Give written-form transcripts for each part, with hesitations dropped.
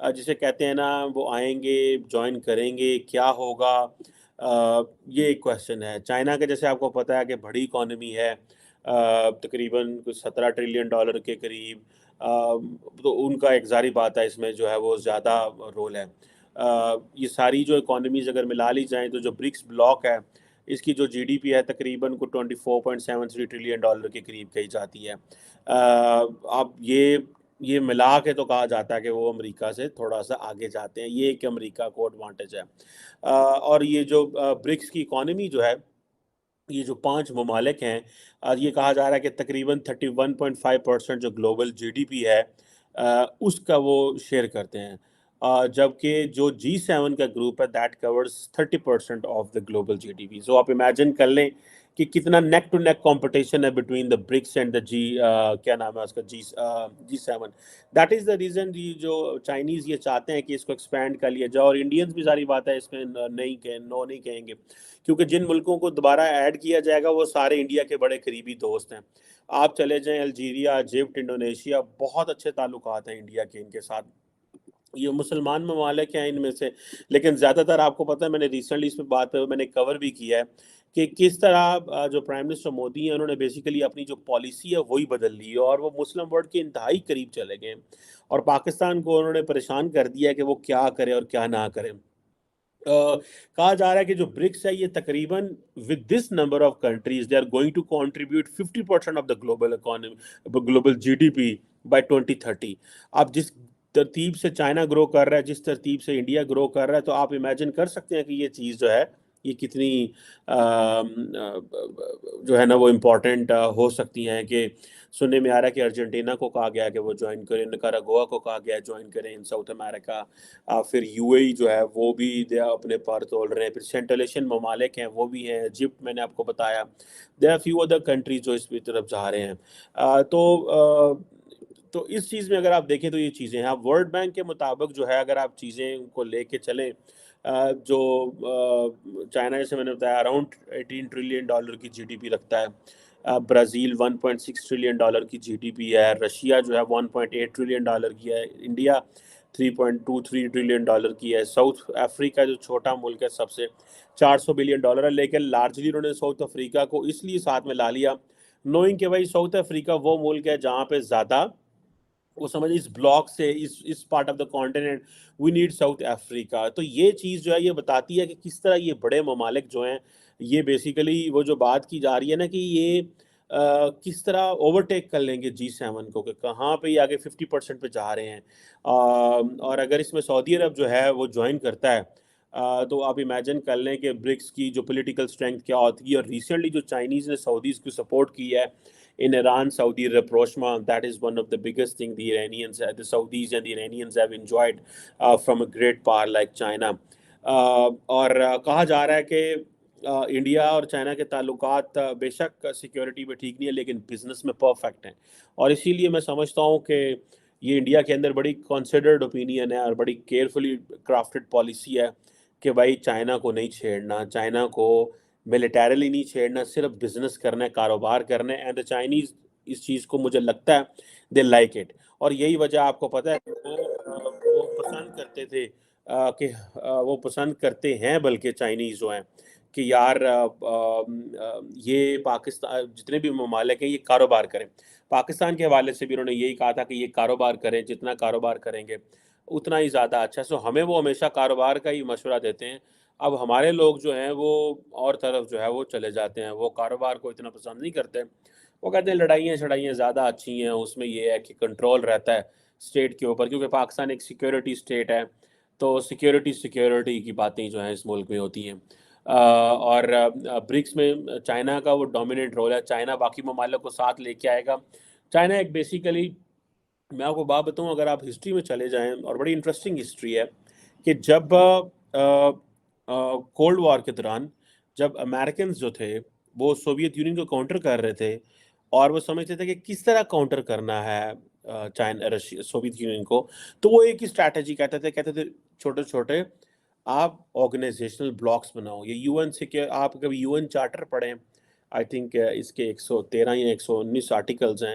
جسے کہتے ہیں نا وہ آئیں گے جوائن کریں گے کیا ہوگا، یہ ایک کویشچن ہے۔ چائنا کے جیسے آپ کو پتہ ہے کہ بڑی اکانومی ہے، تقریباً کچھ $17 ٹریلین کے قریب، تو ان کا ایک ظاہری بات ہے اس میں جو ہے وہ زیادہ رول ہے۔ یہ ساری جو اکانومیز اگر ملا لی جائیں تو جو برکس بلاک ہے اس کی جو جی ڈی پی ہے تقریباً کو $24.73 ٹریلین کے قریب کہی جاتی ہے۔ اب یہ ملا کے تو کہا جاتا ہے کہ وہ امریکہ سے تھوڑا سا آگے جاتے ہیں، یہ ایک امریکہ کو ایڈوانٹیج ہے۔ اور یہ جو برکس کی اکانومی جو ہے، یہ جو 5 ممالک ہیں، یہ کہا جا رہا ہے کہ تقریباً 31.5% جو گلوبل جی ڈی پی ہے اس کا وہ شیئر کرتے ہیں، جبکہ جو G7 کا گروپ ہے that covers 30% of the global G D P. So آپ امیجن کر لیں کہ کتنا نیک ٹو نیک کمپٹیشن ہے between the BRICS and the کیا نام ہے اس کا G7۔ That is the reason جو چائنیز یہ چاہتے ہیں کہ اس کو ایکسپینڈ کر لیا جائے، اور انڈینز بھی ساری بات ہے اس میں نو نہیں کہیں گے، کیونکہ جن ملکوں کو دوبارہ ایڈ کیا جائے گا وہ سارے انڈیا کے بڑے قریبی دوست ہیں۔ آپ چلے جائیں الجیریا، ایجپٹ، انڈونیشیا، بہت اچھے تعلقات ہیں انڈیا کے ان کے ساتھ۔ یہ مسلمان ممالک ہیں ان میں سے، لیکن زیادہ تر آپ کو پتہ ہے، میں نے ریسنٹلی اس پہ بات میں نے کور بھی کیا ہے کہ کس طرح جو پرائم منسٹر مودی ہیں انہوں نے بیسیکلی اپنی جو پالیسی ہے وہی بدل لی ہے، اور وہ مسلم ورلڈ کے انتہائی قریب چلے گئے ہیں، اور پاکستان کو انہوں نے پریشان کر دیا ہے کہ وہ کیا کرے اور کیا نہ کرے۔ کہا جا رہا ہے کہ جو برکس ہے یہ تقریباً with this number of countries they are going to contribute 50% of the global economy, global GDP by 2030۔ اب جس ترتیب سے چائنا گرو کر رہا ہے، جس ترتیب سے انڈیا گرو کر رہا ہے، تو آپ امیجن کر سکتے ہیں کہ یہ چیز جو ہے یہ کتنی جو ہے نا وہ امپورٹنٹ ہو سکتی ہیں۔ کہ سننے میں آ رہا ہے کہ ارجنٹینا کو کہا گیا کہ وہ جوائن کریں، نکاراگوا کو کہا گیا جوائن کریں ان ساؤتھ امریکہ، پھر یو اے ای جو ہے وہ بھی اپنے پر تول رہے ہیں، پھر سینٹرل ایشین ممالک ہیں وہ بھی ہیں، ایجپٹ میں نے آپ کو بتایا، there are few other countries جو اس کی طرف جا رہے ہیں۔ تو اس چیز میں اگر آپ دیکھیں تو یہ چیزیں ہیں۔ اب ورلڈ بینک کے مطابق جو ہے اگر آپ چیزیں کو لے کے چلیں، جو چائنا جیسے میں نے بتایا اراؤنڈ $18 ٹریلین کی جی ڈی پی رکھتا ہے، برازیل $1.6 ٹریلین کی جی ڈی پی ہے، رشیا جو ہے $1.8 ٹریلین کی ہے، انڈیا $3.23 ٹریلین کی ہے، ساؤتھ افریقہ جو چھوٹا ملک ہے سب سے $400 بلین ہے، لیکن لارجلی انہوں نے ساؤتھ افریقہ کو اس لیے ساتھ میں لا لیا نوئنگ کہ بھائی ساؤتھ افریقہ وہ ملک ہے جہاں پہ زیادہ وہ سمجھ اس بلاک سے اس part of the continent we need South Africa. تو یہ چیز جو ہے یہ بتاتی ہے کہ کس طرح یہ بڑے ممالک جو ہیں یہ بیسیکلی وہ جو بات کی جا رہی ہے نا کہ یہ کس طرح اوورٹیک کر لیں گے G7 کو، کہ کہاں پہ یہ آگے 50% پہ جا رہے ہیں۔ اور اگر اس میں سعودی عرب جو ہے وہ جوائن کرتا ہے تو آپ امیجن کر لیں کہ برکس کی جو پولیٹیکل اسٹرینتھ کیا ہوتی ہے۔ اور ریسنٹلی جو چائنیز نے سعودیز کو سپورٹ کی ہے in Iran Saudi rapprochement, that is one of the biggest thing the Iranians, the Saudis and the Iranians have enjoyed from a great power like China۔ اور کہا جا رہا ہے کہ انڈیا اور چائنا کے تعلقات بے شک سیکیورٹی پہ ٹھیک نہیں ہے لیکن بزنس میں پرفیکٹ ہیں، اور اسی لیے میں سمجھتا ہوں کہ یہ انڈیا کے اندر بڑی کنسیڈرڈ اوپینین ہے اور بڑی کیئرفلی کرافٹڈ پالیسی ہے کہ بھائی چائنا کو نہیں چھیڑنا، چائنا کو ملیٹیرلی نہیں چھیڑنا، صرف بزنس کرنا ہے، کاروبار کرنا ہے، اینڈ دا چائنیز اس چیز کو مجھے لگتا ہے دے لائک اٹ۔ اور یہی وجہ آپ کو پتہ ہے کہ وہ پسند کرتے تھے کہ وہ پسند کرتے ہیں بلکہ چائنیز جو ہیں کہ یار یہ پاکستان جتنے بھی ممالک ہیں یہ کاروبار کریں۔ پاکستان کے حوالے سے بھی انہوں نے یہی کہا تھا کہ یہ کاروبار کریں، جتنا کاروبار کریں گے اتنا ہی زیادہ اچھا۔ سو ہمیں وہ ہمیشہ کاروبار کا ہی مشورہ دیتے ہیں۔ اب ہمارے لوگ جو ہیں وہ اور طرف جو ہے وہ چلے جاتے ہیں، وہ کاروبار کو اتنا پسند نہیں کرتے، وہ کہتے ہیں لڑائیاں شڑائیاں زیادہ اچھی ہیں، اس میں یہ ہے کہ کنٹرول رہتا ہے اسٹیٹ کے اوپر، کیونکہ پاکستان ایک سیکیورٹی اسٹیٹ ہے، تو سیکیورٹی کی باتیں جو ہیں اس ملک میں ہوتی ہیں۔ اور برکس میں چائنا کا وہ ڈومیننٹ رول ہے، چائنا باقی ممالک کو ساتھ لے کے آئے گا۔ چائنا ایک بیسیکلی میں آپ کو بات بتاؤں، اگر آپ ہسٹری میں چلے جائیں، اور بڑی انٹرسٹنگ ہسٹری ہے کہ جب کولڈ وار کے دوران جب امریکنز جو تھے وہ سوویت یونین کو کاؤنٹر کر رہے تھے، اور وہ سمجھتے تھے کہ کس طرح کاؤنٹر کرنا ہے سوویت یونین کو، تو وہ ایک ہی اسٹریٹجی کہتے تھے چھوٹے چھوٹے آپ آرگنائزیشنل بلاکس بناؤ۔ یہ یو این سے کہ آپ کبھی یو این چارٹر پڑھیں، آئی تھنک اس کے 113 یا 119 آرٹیکلز ہیں،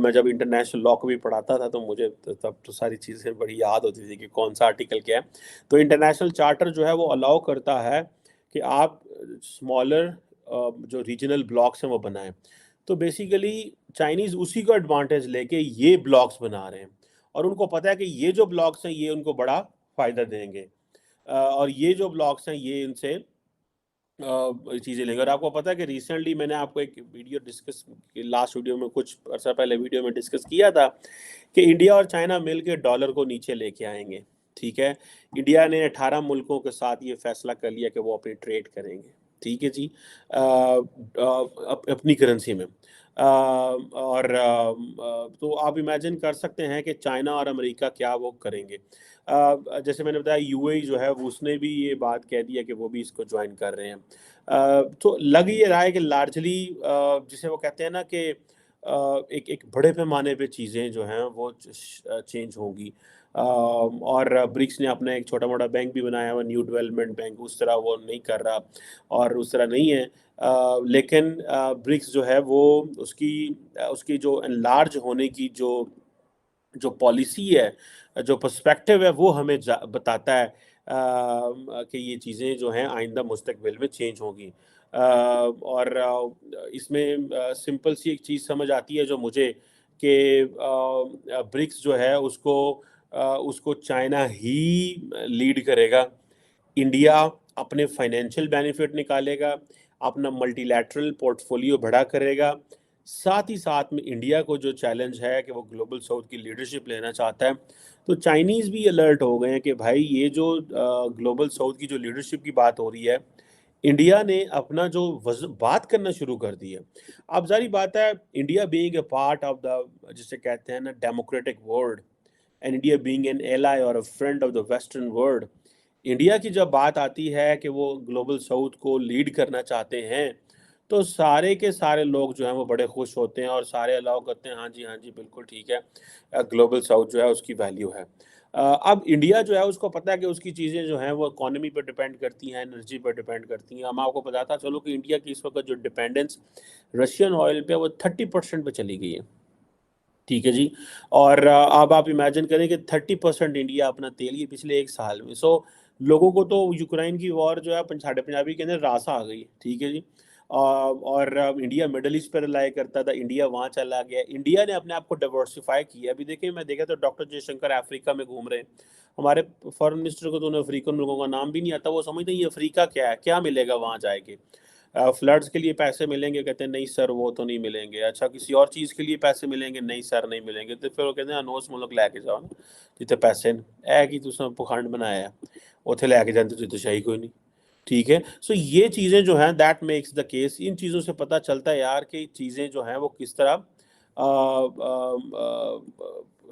میں جب انٹرنیشنل لا کو بھی پڑھاتا تھا تو مجھے تب تو ساری چیزیں بڑی یاد ہوتی تھی کہ کون سا آرٹیکل کیا ہے. تو انٹرنیشنل چارٹر جو ہے وہ الاؤ کرتا ہے کہ آپ اسمالر جو ریجنل بلاکس ہیں وہ بنائیں. تو بیسیکلی چائنیز اسی کو ایڈوانٹیج لے کے یہ بلاکس بنا رہے ہیں, اور ان کو پتہ ہے کہ یہ جو بلاکس ہیں یہ ان کو بڑا فائدہ دیں گے, اور یہ جو بلاکس ہیں یہ ان سے چیزیں لیں گے. اور آپ کو پتہ ہے کہ ریسنٹلی میں نے آپ کو ایک ویڈیو ڈسکس, لاسٹ ویڈیو میں کچھ عرصہ پہلے ویڈیو میں ڈسکس کیا تھا کہ انڈیا اور چائنا مل کے ڈالر کو نیچے لے کے آئیں گے. ٹھیک ہے, انڈیا نے 18 ملکوں کے ساتھ یہ فیصلہ کر لیا کہ وہ اپنی ٹریڈ کریں گے. ٹھیک ہے جی, اپنی کرنسی میں. اور تو آپ امیجن کر سکتے ہیں کہ چائنا اور امریکہ کیا وہ کریں گے. جیسے میں نے بتایا یو اے جو ہے اس نے بھی یہ بات کہہ دیا کہ وہ بھی اس کو جوائن کر رہے ہیں. تو لگ یہ رہا ہے کہ لارجلی جسے وہ کہتے ہیں نا کہ ایک بڑے پیمانے پہ چیزیں جو ہیں وہ چینج ہوں گی. اور برکس نے اپنا ایک چھوٹا موٹا بینک بھی بنایا ہوا, نیو ڈیولپمنٹ بینک, اس طرح وہ نہیں کر رہا اور اس طرح نہیں ہے. لیکن برکس جو ہے وہ اس کی جو انلارج ہونے کی جو پالیسی ہے, جو پرسپیکٹو ہے, وہ ہمیں بتاتا ہے کہ یہ چیزیں جو ہیں آئندہ مستقبل میں چینج ہوں گی. اور اس میں سمپل سی ایک چیز سمجھ آتی ہے جو مجھے, کہ برکس جو ہے اس کو چائنا ہی لیڈ کرے گا. انڈیا اپنے فائنینشیل بینیفٹ نکالے گا, اپنا ملٹی لیٹرل پورٹ فولیو بڑا کرے گا. ساتھ ہی ساتھ میں انڈیا کو جو چیلنج ہے کہ وہ گلوبل ساؤتھ کی لیڈرشپ لینا چاہتا ہے, تو چائنیز بھی الرٹ ہو گئے ہیں کہ بھائی یہ جو گلوبل ساؤتھ کی جو لیڈرشپ کی بات ہو رہی ہے, انڈیا نے اپنا جو بات کرنا شروع کر دی ہے. اب ظاہری بات ہے, India being a part of the, جسے کہتے ہیں نا, democratic world, and India being an ally اور a friend of the western world, India کی جب بات آتی ہے کہ وہ گلوبل ساؤتھ کو لیڈ کرنا چاہتے ہیں, تو سارے کے سارے لوگ جو ہیں وہ بڑے خوش ہوتے ہیں اور سارے الاؤ کرتے ہیں, ہاں جی بالکل ٹھیک ہے, گلوبل ساؤتھ جو ہے اس کی ویلیو ہے. اب انڈیا جو ہے اس کو پتہ ہے کہ اس کی چیزیں جو ہیں وہ اکانومی پہ ڈیپینڈ کرتی ہیں, انرجی پہ ڈیپینڈ کرتی ہیں. ہم آپ کو بتاتا چلو کہ انڈیا کی اس وقت جو ڈیپینڈنس رشین آئل پہ وہ 30% پہ چلی گئی ہے. ٹھیک ہے جی, اور اب آپ امیجن کریں کہ 30% انڈیا اپنا تیل یہ پچھلے ایک سال میں, سو لوگوں کو تو یوکرائن کی وار جو ہے ساڑھے پنجابی کے اندر راسا آ گئی. ٹھیک ہے جی, اور انڈیا مڈل ایسٹ پہ رلائی کرتا تھا, انڈیا وہاں چلا گیا. انڈیا نے اپنے آپ کو ڈائیورسفائی کیا. ابھی دیکھیں, میں دیکھا تو ڈاکٹر جے شنکر افریقہ میں گھوم رہے ہیں. ہمارے فارن منسٹر کو تو انہیں افریقن ملکوں کا نام بھی نہیں آتا, وہ سمجھتے ہیں یہ افریقہ کیا ہے, کیا ملے گا وہاں جائے کے. فلڈز کے لیے پیسے ملیں گے, کہتے ہیں نہیں سر وہ تو نہیں ملیں گے. اچھا کسی اور چیز کے لیے پیسے ملیں گے, نہیں سر نہیں ملیں گے. تو پھر وہ کہتے ہیں انوس ملک لے کے جاؤ نا جتنے پیسے ہے کہ تُساں پکھنڈ بنایا ہے, اتنے لے کے جاتے تو شاہی کوئی نہیں. ٹھیک ہے, سو یہ چیزیں جو ہیں دیٹ میکس دا کیس. ان چیزوں سے پتہ چلتا ہے یار کہ چیزیں جو ہیں وہ کس طرح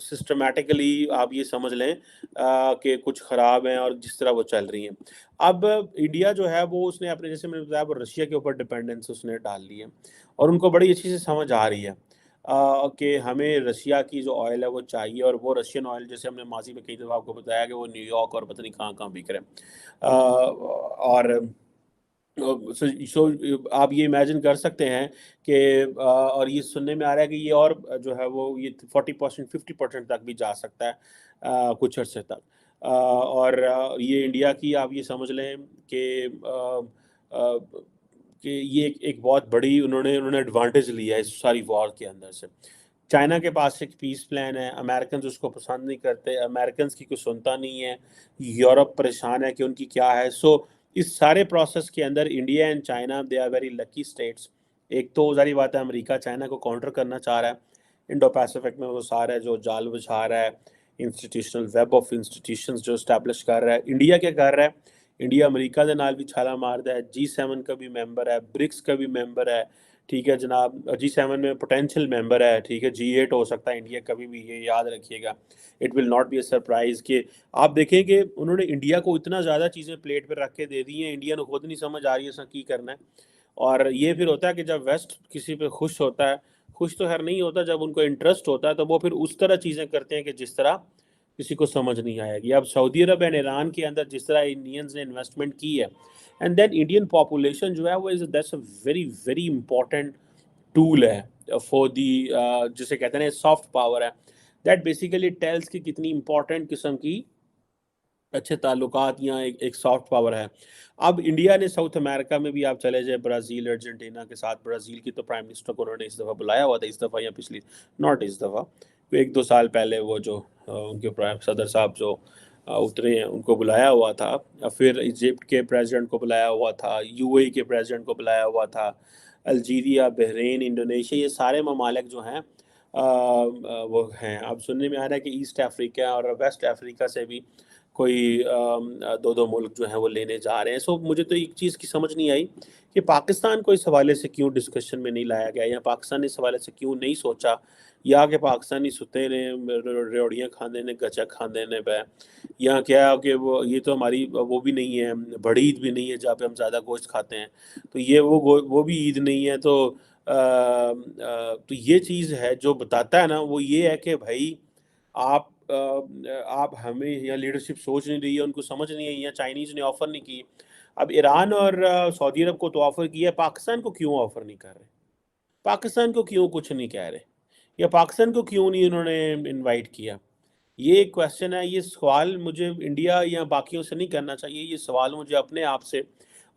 سسٹمیٹیکلی آپ یہ سمجھ لیں کہ کچھ خراب ہیں اور جس طرح وہ چل رہی ہیں. اب انڈیا جو ہے وہ اس نے اپنے, جیسے میں نے بتایا, وہ رشیا کے اوپر ڈیپینڈنس اس نے ڈال لی ہے, اور ان کو بڑی اچھی سے سمجھ آ رہی ہے کہ ہمیں رشیا کی جو آئل ہے وہ چاہیے. اور وہ رشین آئل, جیسے ہم نے ماضی میں کئی دفعہ آپ کو بتایا کہ وہ نیو یارک اور پتہ نہیں کہاں کہاں بک رہے ہیں. اور سو آپ یہ امیجن کر سکتے ہیں کہ اور یہ سننے میں آ رہا ہے کہ یہ اور جو ہے وہ یہ 40% 50% تک بھی جا سکتا ہے کچھ عرصے تک. اور یہ انڈیا کی آپ یہ سمجھ لیں کہ یہ ایک بہت بڑی انہوں نے ایڈوانٹیج لیا ہے اس ساری وار کے اندر سے. چائنا کے پاس ایک پیس پلان ہے, امریکنز اس کو پسند نہیں کرتے, امریکنز کی کوئی سنتا نہیں ہے, یورپ پریشان ہے کہ ان کی کیا ہے. سو اس سارے پروسیس کے اندر India and China they are very lucky states. ایک تو ظاہری بات ہے امریکہ چائنا کو کاؤنٹر کرنا چاہ رہا ہے, انڈو پیسیفک میں وہ سارا جو جال بچھا رہا ہے, انسٹیٹیوشنل ویب آف انسٹیٹیوشنز جو اسٹیبلش کر رہا ہے. انڈیا کیا کر رہا ہے, انڈیا امریکہ دے نال بھی چھالا ماردا ہے, G7 کا بھی ممبر ہے, برکس کا بھی ممبر ہے. ٹھیک ہے جناب, G7 میں پوٹینشیل ممبر ہے. ٹھیک ہے, G8 ہو سکتا ہے انڈیا کبھی بھی, یہ یاد رکھیے گا. It will not be a surprise کہ آپ دیکھیں کہ انہوں نے انڈیا کو اتنا زیادہ چیزیں پلیٹ پہ رکھ کے دے دی ہیں, انڈیا نے خود نہیں سمجھ آ رہی ہے اس کی کرنا ہے. اور یہ پھر ہوتا ہے کہ جب ویسٹ کسی پہ خوش ہوتا ہے, خوش تو خیر نہیں ہوتا, جب ان کو انٹرسٹ ہوتا ہے تو وہ پھر اس طرح چیزیں کرتے ہیں کہ جس طرح کسی کو سمجھ نہیں آئے گی. اب سعودی عرب اینڈ ایران کے اندر جس طرح انڈینز نے انویسٹمنٹ کی ہے، اینڈ دین انڈین پاپولیشن جو ہے وہ that's a very very important tool ہے فور دی جسے کہتے ہیں سافٹ پاور ہے. دیٹ بیسیکلی ٹیلس کہ کتنی امپورٹنٹ قسم کی اچھے تعلقات یا ایک سافٹ پاور ہے. اب انڈیا نے ساؤتھ امریکہ میں بھی آپ چلے جائیں، برازیل ارجنٹینا کے ساتھ، برازیل کی تو پرائم منسٹر کو انہوں نے اس دفعہ بلایا ہوا تھا، اس دفعہ یا پچھلی، ناٹ اس دفعہ، ایک دو سال پہلے وہ جو ان کے پرائم صدر صاحب جو اترے ہیں ان کو بلایا ہوا تھا. پھر ایجپٹ کے پریزیڈنٹ کو بلایا ہوا تھا، یو اے کے پریزیڈنٹ کو بلایا ہوا تھا، الجیریا، بحرین، انڈونیشیا، یہ سارے ممالک جو ہیں وہ ہیں. اب سننے میں آ رہا ہے کہ ایسٹ افریقہ اور ویسٹ افریقہ سے بھی کوئی دو دو ملک جو ہیں وہ لینے جا رہے ہیں. سو مجھے تو ایک چیز کی سمجھ نہیں آئی کہ پاکستان کو اس حوالے سے کیوں ڈسکشن میں نہیں لایا گیا، یا پاکستان نے اس حوالے سے کیوں نہیں سوچا، یا کہ پاکستانی ستے نے ریوڑیاں کھاندے نے، گچک کھاندے نے پہ، یا کیا کہ وہ یہ تو ہماری وہ بھی نہیں ہے، بڑی عید بھی نہیں ہے جہاں پہ ہم زیادہ گوشت کھاتے ہیں، تو یہ وہ بھی عید نہیں ہے. تو یہ چیز ہے جو بتاتا ہے نا، وہ یہ ہے کہ بھائی آپ ہمیں یا لیڈرشپ سوچ نہیں رہی ہے، ان کو سمجھ نہیں ہے، یا چائنیز نے آفر نہیں کی. اب ایران اور سعودی عرب کو تو آفر کیا ہے، پاکستان کو کیوں آفر نہیں کر رہے؟ پاکستان کو کیوں کچھ نہیں کہہ رہے؟ یا پاکستان کو کیوں نہیں انہوں نے انوائٹ کیا؟ یہ ایک کویسچن ہے. یہ سوال مجھے انڈیا یا باقیوں سے نہیں کرنا چاہیے، یہ سوال مجھے اپنے آپ سے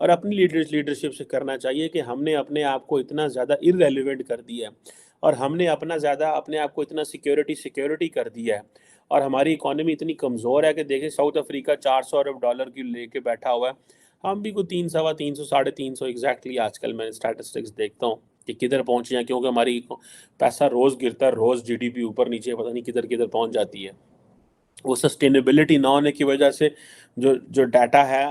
اور اپنی لیڈرشپ سے کرنا چاہیے کہ ہم نے اپنے آپ کو اتنا زیادہ ارریلیونٹ کر دیا ہے، اور ہم نے اپنے آپ کو اتنا سیکیورٹی کر دیا ہے، اور ہماری اکانومی اتنی کمزور ہے کہ دیکھیں ساؤتھ افریقہ $400 کی لے کے بیٹھا ہوا ہے، ہم بھی کوئی 300 350 ایگزیکٹلی آج کل میں اسٹیٹسٹکس دیکھتا ہوں کہ کدھر پہنچے ہیں، کیونکہ ہماری پیسہ روز گرتا ہے، روز جی ڈی پی اوپر نیچے پتہ نہیں کدھر پہنچ جاتی ہے. وہ سسٹینیبلٹی نہ ہونے کی وجہ سے جو ڈیٹا ہے